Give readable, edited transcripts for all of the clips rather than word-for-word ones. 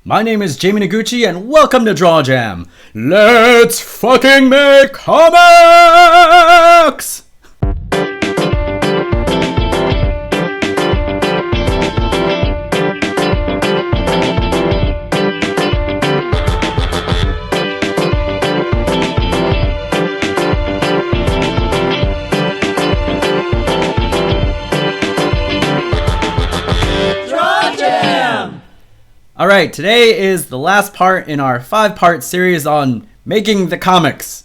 My name is Jamie Noguchi, and welcome to Draw Jam. Let's fucking make comics! Alright, today is the last part in our 5-part series on making the comics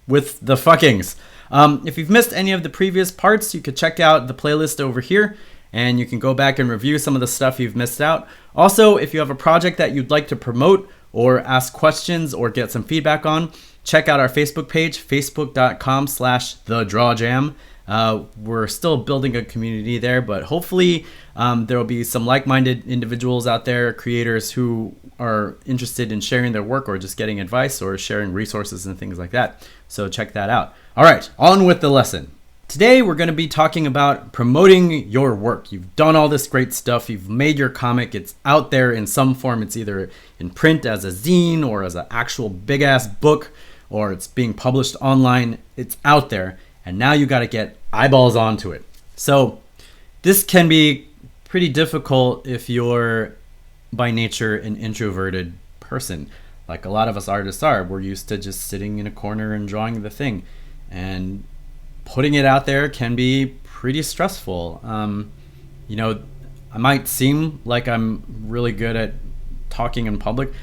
with the fuckings. If you've missed any of the previous parts, you could check out the playlist over here, and you can go back and review some of the stuff you've missed out. Also, if you have a project that you'd like to promote or ask questions or get some feedback on, check out our Facebook page, facebook.com/thedrawjam. We're still building a community there, but hopefully there will be some like-minded individuals out there, creators who are interested in sharing their work or just getting advice or sharing resources and things like that. So check that out. All right, on with the lesson. Today we're going to be talking about promoting your work. You've done all this great stuff. You've made your comic. It's out there in some form. It's either in print as a zine or as an actual big-ass book, or it's being published online. It's out there. And now you got to get eyeballs onto it. So this can be pretty difficult if you're by nature an introverted person. Like a lot of us artists are. We're used to just sitting in a corner and drawing the thing. And putting it out there can be pretty stressful. I might seem like I'm really good at talking in public,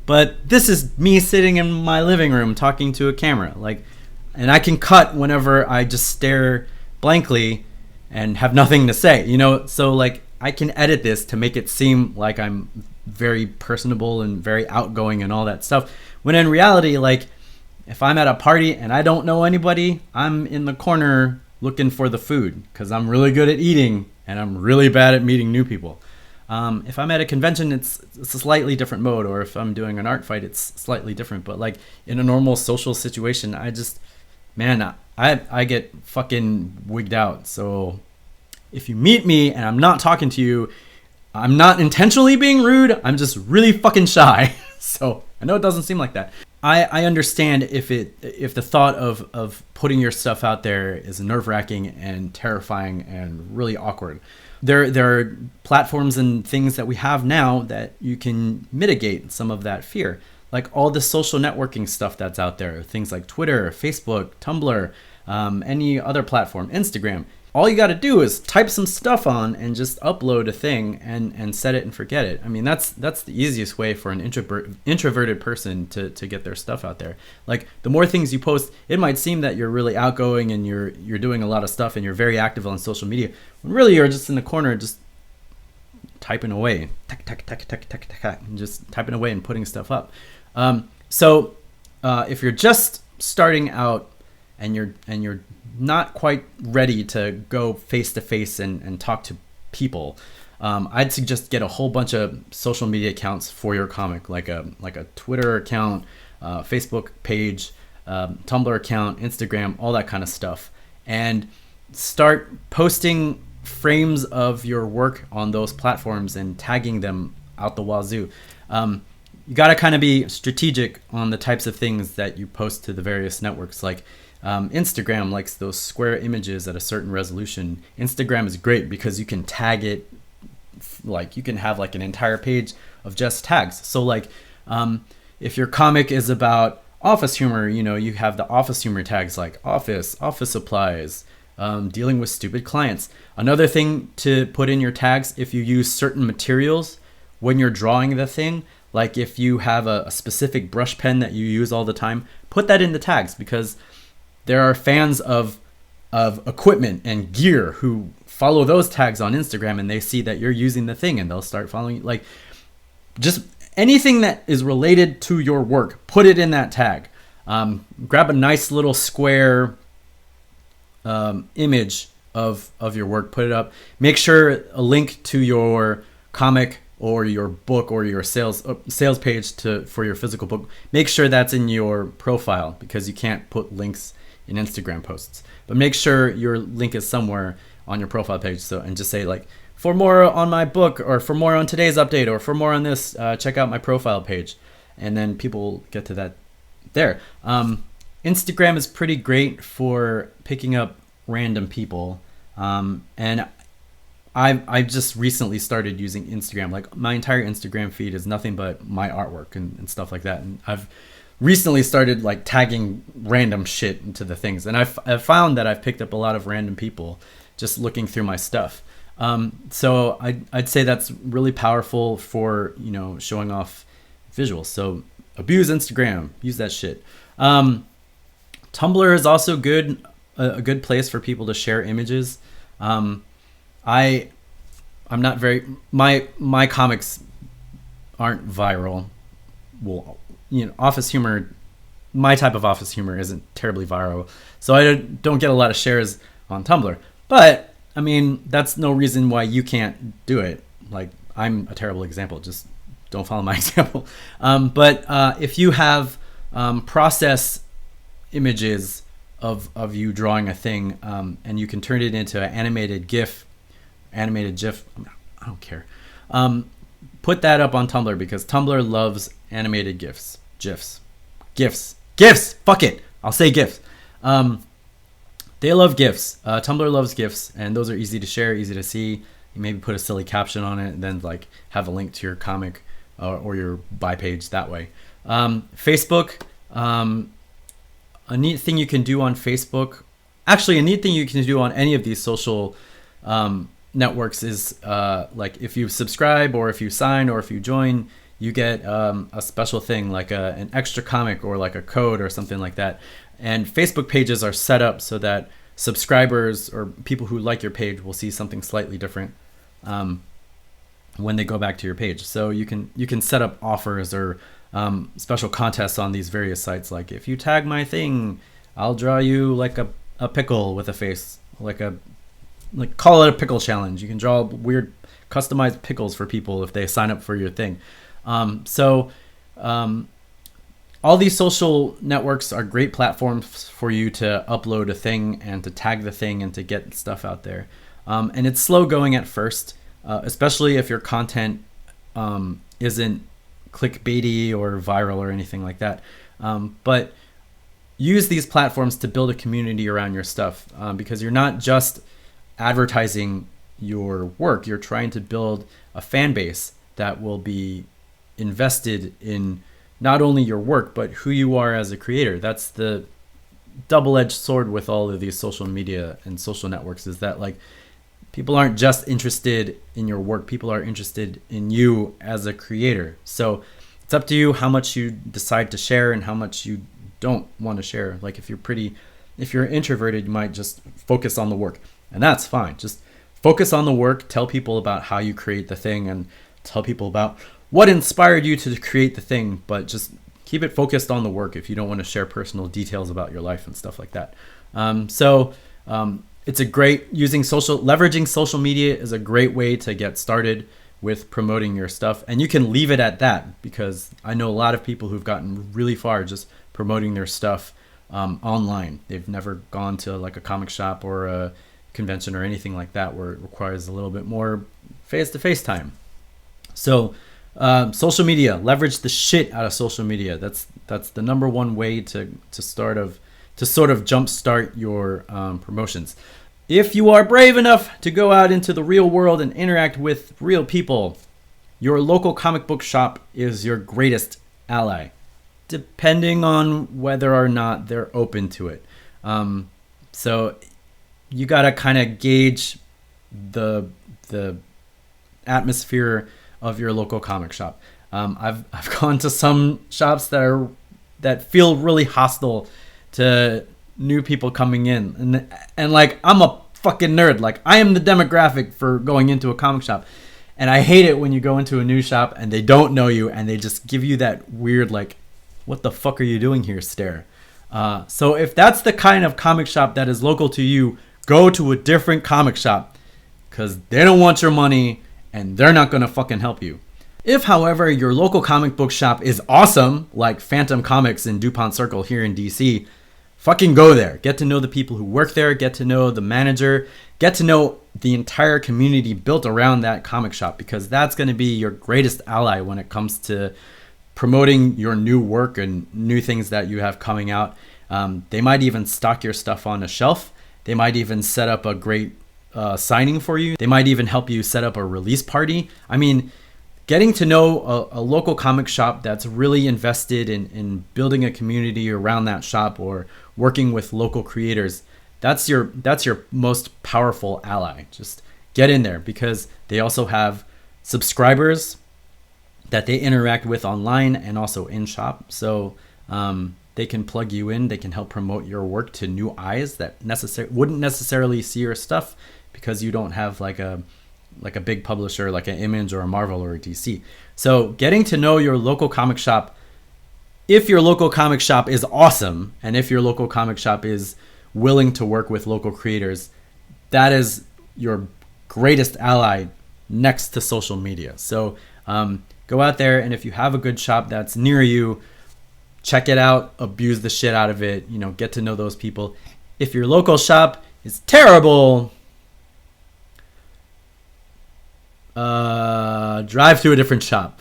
but this is me sitting in my living room talking to a camera. And I can cut whenever I just stare blankly and have nothing to say, So I can edit this to make it seem like I'm very personable and very outgoing and all that stuff. When in reality, if I'm at a party and I don't know anybody, I'm in the corner looking for the food because I'm really good at eating and I'm really bad at meeting new people. If I'm at a convention, it's a slightly different mode, or if I'm doing an art fight, it's slightly different. But in a normal social situation, I get fucking wigged out. So if you meet me and I'm not talking to you, I'm not intentionally being rude. I'm just really fucking shy. So I know it doesn't seem like that. I understand if the thought of putting your stuff out there is nerve-wracking and terrifying and really awkward. There are platforms and things that we have now that you can mitigate some of that fear. Like all the social networking stuff that's out there, things like Twitter, Facebook, Tumblr, any other platform, Instagram. All you got to do is type some stuff on and just upload a thing and set it and forget it. I mean, that's the easiest way for an introverted person to get their stuff out there. The more things you post, it might seem that you're really outgoing and you're doing a lot of stuff and you're very active on social media, when really you're just in the corner just typing away, and just typing away and putting stuff up. So if you're just starting out and you're not quite ready to go face to face and talk to people, I'd suggest get a whole bunch of social media accounts for your comic, like a Twitter account, Facebook page, Tumblr account, Instagram, all that kind of stuff, and start posting frames of your work on those platforms and tagging them out the wazoo. You got to kind of be strategic on the types of things that you post to the various networks. Instagram likes those square images at a certain resolution. Instagram is great because you can tag it. You can have an entire page of just tags. So if your comic is about office humor, you have the office humor tags like office supplies, dealing with stupid clients. Another thing to put in your tags, if you use certain materials when you're drawing the thing, like if you have a specific brush pen that you use all the time, put that in the tags, because there are fans of equipment and gear who follow those tags on Instagram, and they see that you're using the thing and they'll start following you. Just anything that is related to your work, put it in that tag. Grab a nice little square image of your work, put it up. Make sure a link to your comic or your book or your sales page for your physical book, make sure that's in your profile, because you can't put links in Instagram posts. But make sure your link is somewhere on your profile page. And just say for more on my book, or for more on today's update, or for more on this, check out my profile page. And then people get to that there. Instagram is pretty great for picking up random people. And I just recently started using Instagram. Like, my entire Instagram feed is nothing but my artwork and stuff like that. And I've recently started like tagging random shit into the things. And I've found that I've picked up a lot of random people just looking through my stuff. So I'd say that's really powerful for, you know, showing off visuals. So abuse Instagram, use that shit. Tumblr is also good, a good place for people to share images. I'm not very, my comics aren't viral. Well, you know, office humor, my type of office humor isn't terribly viral, so I don't get a lot of shares on Tumblr. But I mean, that's no reason why you can't do it. Like, I'm a terrible example. Just don't follow my example. But if you have process images of you drawing a thing, and you can turn it into an animated GIF, animated GIF, I don't care. Put that up on Tumblr, because Tumblr loves animated GIFs. GIFs. Fuck it. I'll say GIFs. They love GIFs. Tumblr loves GIFs, and those are easy to share, easy to see. You maybe put a silly caption on it, and then like have a link to your comic or your buy page that way. Facebook. A neat thing you can do on Facebook, actually a neat thing you can do on any of these social networks is like, if you subscribe, or if you sign, or if you join, you get a special thing, like an extra comic, or like a code or something like that. And Facebook pages are set up so that subscribers or people who like your page will see something slightly different when they go back to your page. So you can set up offers or special contests on these various sites. Like, if you tag my thing, I'll draw you like a pickle with a face, like call it a pickle challenge. You can draw weird customized pickles for people if they sign up for your thing. All these social networks are great platforms for you to upload a thing and to tag the thing and to get stuff out there. And it's slow going at first, especially if your content isn't clickbaity or viral or anything like that. But use these platforms to build a community around your stuff, because you're not just advertising your work. You're trying to build a fan base that will be invested in not only your work, but who you are as a creator. That's the double-edged sword with all of these social media and social networks, is that like, people aren't just interested in your work. People are interested in you as a creator. So it's up to you how much you decide to share and how much you don't want to share. Like, if you're introverted, you might just focus on the work, and that's fine. Just focus on the work, tell people about how you create the thing, and tell people about what inspired you to create the thing, but just keep it focused on the work if you don't want to share personal details about your life and stuff like that. It's a great, leveraging social media is a great way to get started with promoting your stuff. And you can leave it at that, because I know a lot of people who've gotten really far just promoting their stuff online. They've never gone to like a comic shop or a convention or anything like that, where it requires a little bit more face-to-face time. So social media, leverage the shit out of social media. That's the number one way to sort of jumpstart your promotions. If you are brave enough to go out into the real world and interact with real people, your local comic book shop is your greatest ally, depending on whether or not they're open to it. So you gotta kind of gauge the atmosphere of your local comic shop. I've gone to some shops that feel really hostile to new people coming in, and like, I'm a fucking nerd. Like, I am the demographic for going into a comic shop, and I hate it when you go into a new shop and they don't know you and they just give you that weird, like, what the fuck are you doing here stare. So if that's the kind of comic shop that is local to you, go to a different comic shop, because they don't want your money and they're not gonna fucking help you. If, however, your local comic book shop is awesome, like Phantom Comics in DuPont Circle here in DC, fucking go there. Get to know the people who work there. Get to know the manager. get to know the entire community built around that comic shop, because that's going to be your greatest ally when it comes to promoting your new work and new things that you have coming out. They might even stock your stuff on a shelf. They might even set up a great signing for you. They might even help you set up a release party. I mean, getting to know a local comic shop that's really invested in building a community around that shop, or working with local creators, that's your most powerful ally. Just get in there, because they also have subscribers that they interact with online and also in shop. So they can plug you in. They can help promote your work to new eyes that wouldn't necessarily see your stuff, because you don't have like a big publisher like an Image or a Marvel or a DC. So getting to know your local comic shop, if your local comic shop is awesome, and if your local comic shop is willing to work with local creators, that is your greatest ally next to social media. So go out there, and if you have a good shop that's near you, check it out, abuse the shit out of it, get to know those people. If your local shop is terrible, drive to a different shop.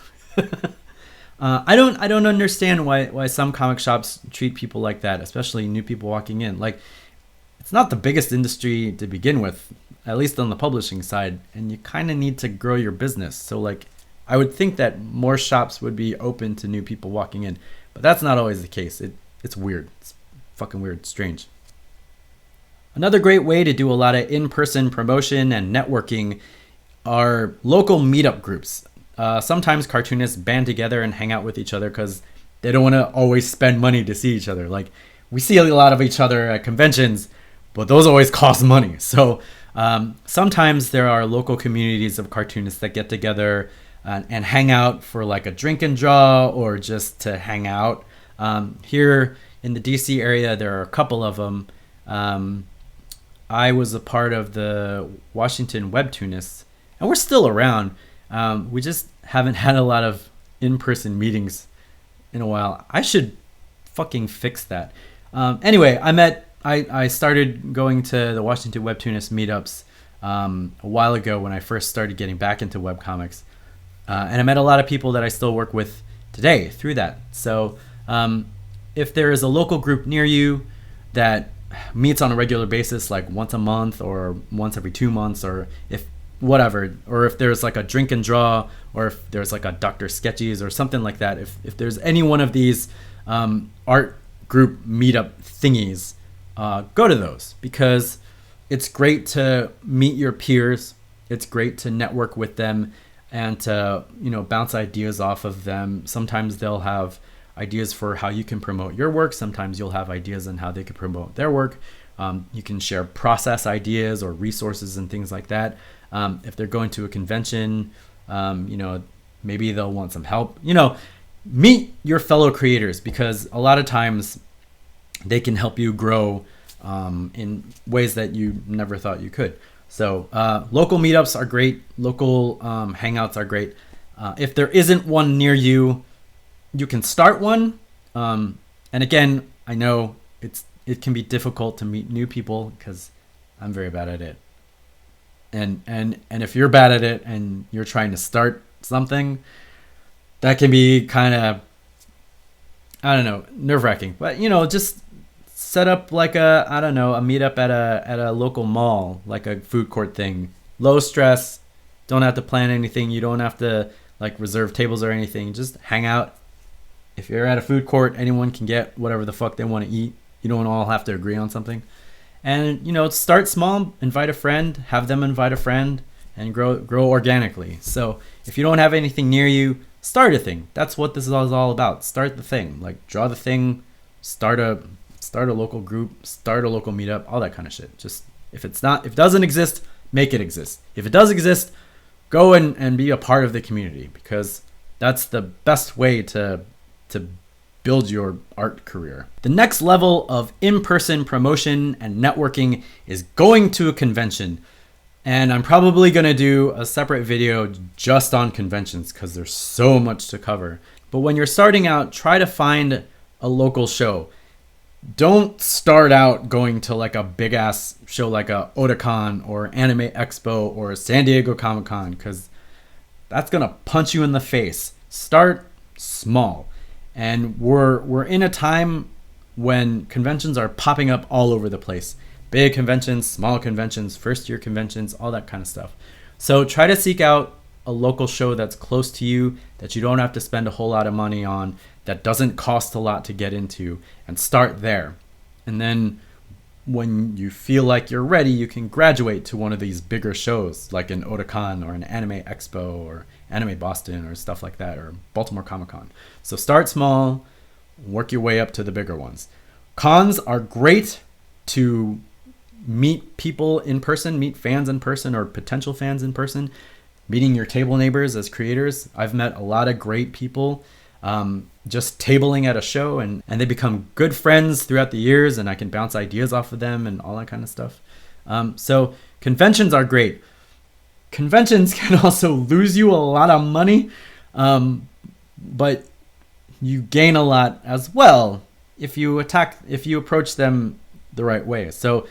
I don't understand why some comic shops treat people like that, especially new people walking in. Like, it's not the biggest industry to begin with, at least on the publishing side, and you kind of need to grow your business. So like, I would think that more shops would be open to new people walking in, but that's not always the case. It's weird. It's fucking weird, strange. Another great way to do a lot of in-person promotion and networking are local meetup groups. Sometimes cartoonists band together and hang out with each other because they don't want to always spend money to see each other. Like, we see a lot of each other at conventions, but those always cost money. So sometimes there are local communities of cartoonists that get together and hang out for like a drink and draw, or just to hang out. Here in the DC area, there are a couple of them. I was a part of the Washington Webtoonists, and we're still around. We just haven't had a lot of in-person meetings in a while. I should fucking fix that. Anyway, I started going to the Washington Webtoonist meetups a while ago when I first started getting back into webcomics. And I met a lot of people that I still work with today through that. So if there is a local group near you that meets on a regular basis, like once a month or once every 2 months, or if there's like a drink and draw, or if there's like a Dr. Sketchies or something like that, if there's any one of these art group meetup thingies, go to those, because it's great to meet your peers. It's great to network with them and to, bounce ideas off of them. Sometimes they'll have ideas for how you can promote your work. Sometimes you'll have ideas on how they can promote their work. You can share process ideas or resources and things like that. If they're going to a convention, maybe they'll want some help. Meet your fellow creators, because a lot of times they can help you grow in ways that you never thought you could. So local meetups are great. Local hangouts are great. If there isn't one near you, you can start one. And again, I know it can be difficult to meet new people, because I'm very bad at it. And if you're bad at it and you're trying to start something, that can be kind of, I don't know, nerve-wracking. But just set up like a meetup at a local mall, like a food court thing. Low stress. Don't have to plan anything. You don't have to like reserve tables or anything. Just hang out. If you're at a food court, anyone can get whatever the fuck they want to eat. You don't all have to agree on something. And start small, invite a friend, have them invite a friend, and grow organically. So if you don't have anything near you, start a thing. That's what this is all about. Start the thing. Like, draw the thing, start a local group, start a local meetup, all that kind of shit. Just if it doesn't exist, make it exist. If it does exist, go and be a part of the community, because that's the best way to build your art career. The next level of in-person promotion and networking is going to a convention. And I'm probably going to do a separate video just on conventions, because there's so much to cover. But when you're starting out, try to find a local show. don't start out going to like a big ass show like a Otakon or Anime Expo or San Diego Comic Con, because that's gonna punch you in the face. Start small. And we're in a time when conventions are popping up all over the place. Big conventions, small conventions, first year conventions, all that kind of stuff. So try to seek out a local show that's close to you, that you don't have to spend a whole lot of money on, that doesn't cost a lot to get into, and start there. And then when you feel like you're ready, you can graduate to one of these bigger shows like an Otakon or an Anime Expo or Anime Boston or stuff like that, or Baltimore Comic Con. So start small, work your way up to the bigger ones. Cons are great to meet people in person, meet fans in person or potential fans in person, meeting your table neighbors as creators. I've met a lot of great people just tabling at a show, and they become good friends throughout the years, and I can bounce ideas off of them and all that kind of stuff. So conventions are great. Conventions can also lose you a lot of money, but you gain a lot as well if you approach them the right way. So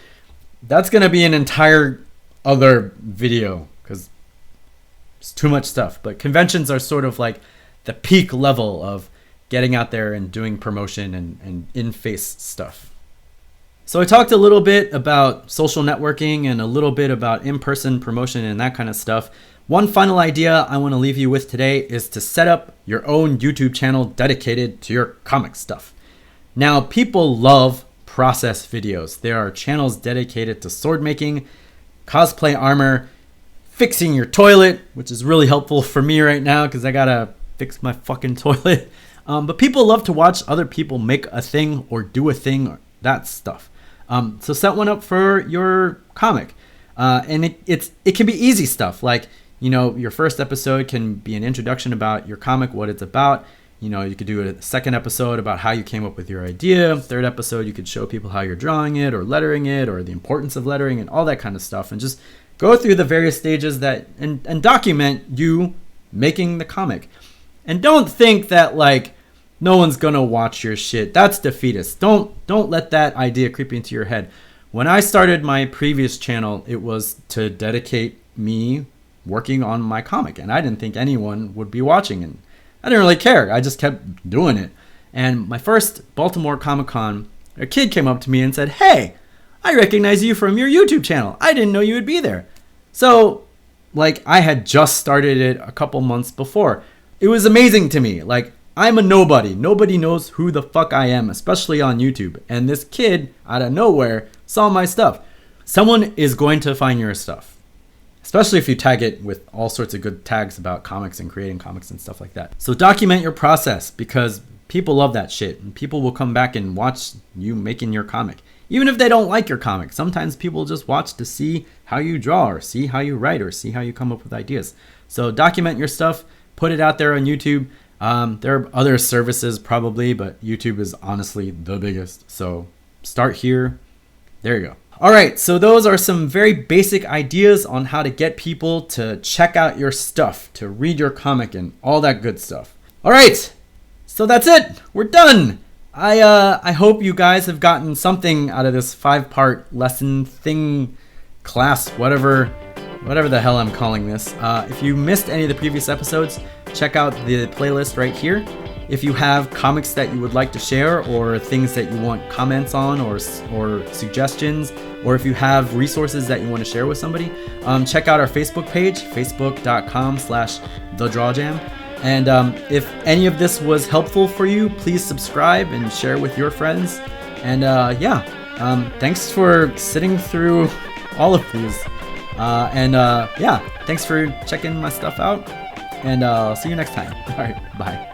that's going to be an entire other video because it's too much stuff. But conventions are sort of like the peak level of getting out there and doing promotion and in-face stuff. So I talked a little bit about social networking and a little bit about in-person promotion and that kind of stuff. One final idea I want to leave you with today is to set up your own YouTube channel dedicated to your comic stuff. Now, people love process videos. There are channels dedicated to sword making, cosplay armor, fixing your toilet, which is really helpful for me right now because I gotta fix my fucking toilet. But people love to watch other people make a thing or do a thing, or that stuff. So set one up for your comic. And it can be easy stuff. Like, your first episode can be an introduction about your comic, what it's about. You could do a second episode about how you came up with your idea. Third episode, you could show people how you're drawing it or lettering it or the importance of lettering and all that kind of stuff. And just go through the various stages and document you making the comic. And don't think that like no one's gonna watch your shit. That's defeatist. Don't let that idea creep into your head. When I started my previous channel, it was to dedicate me working on my comic, and I didn't think anyone would be watching, and I didn't really care. I just kept doing it. And my first Baltimore Comic Con, a kid came up to me and said, "Hey, I recognize you from your YouTube channel. I didn't know you would be there." So, like, I had just started it a couple months before. It was amazing to me. Like, I'm a nobody. Nobody knows who the fuck I am, especially on YouTube. And this kid, out of nowhere, saw my stuff. Someone is going to find your stuff, especially if you tag it with all sorts of good tags about comics and creating comics and stuff like that. So document your process because people love that shit. And people will come back and watch you making your comic. Even if they don't like your comic, sometimes people just watch to see how you draw or see how you write or see how you come up with ideas. So document your stuff, put it out there on YouTube. There are other services probably, but YouTube is honestly the biggest. So start here. There you go. All right, so those are some very basic ideas on how to get people to check out your stuff, to read your comic and all that good stuff. All right, so that's it. We're done. I hope you guys have gotten something out of this 5-part lesson thing, class, whatever the hell I'm calling this. If you missed any of the previous episodes, check out the playlist right here. If you have comics that you would like to share or things that you want comments on or suggestions, or if you have resources that you want to share with somebody, check out our Facebook page, facebook.com/thedrawjam. And if any of this was helpful for you, please subscribe and share with your friends. And thanks for sitting through all of these. Thanks for checking my stuff out. And I'll see you next time. All right, bye.